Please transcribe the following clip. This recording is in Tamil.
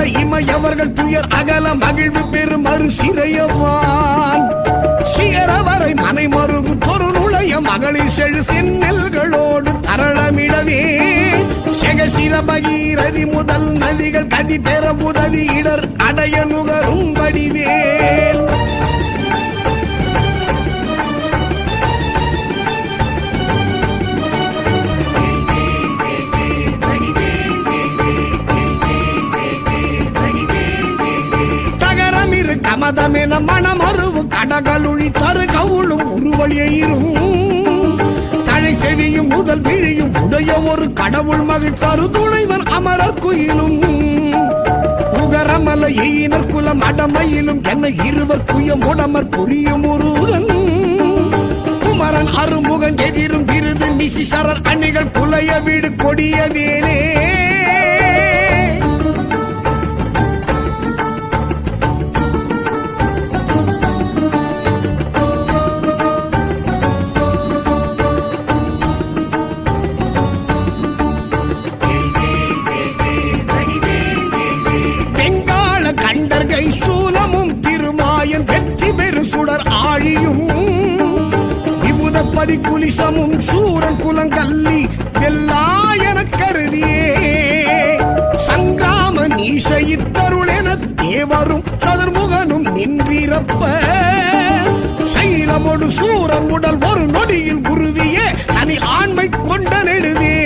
மல இமையவர்கள் துயர் அகல மகிழ்வு பெரும் மறு சிறையவான் சிகரவரை மனை மருகு தொரு நுழைய மகளிர் செழு செந்நெல்களோடு தரளமிடவே செகசிர பகீரதி முதல் நதிகள் கதி பெற உதவி இடர் அடைய நுகரும் வடிவேல் தகரமிரு கமதமென மனமருவு கடகளுழி தரு கவுளும் உருவழியும் தழை செவியும் முதல் விழியும் உடைய ஒரு கடவுள் மகிழ் தரு துணைவன் அமரர் குயிலும் உகரமல எயினர் குலம் அடமையிலும் என்ன இருவர் குயம் உடமர் புரியும் முருகன் குமரன் அருமுகன் எதிரும் விருது நிசிசரர் அணிகள் புலைய வீடு கொடிய வேனே சூலமும் திருமாயன் வெற்றி பெரு சுடர் ஆழியும் விபுத பரிகுலிசமும் சூரன் குலங்கல்லி வெல்லாயன கருதியே சங்கிராம நீச இத்தருள் என தேவரும் சதுர்முகனும் நின்றிருப்ப சைலமொடு சூரன் உடல் ஒரு நொடியில் உருவியே தனி ஆண்மை கொண்ட நெடுவே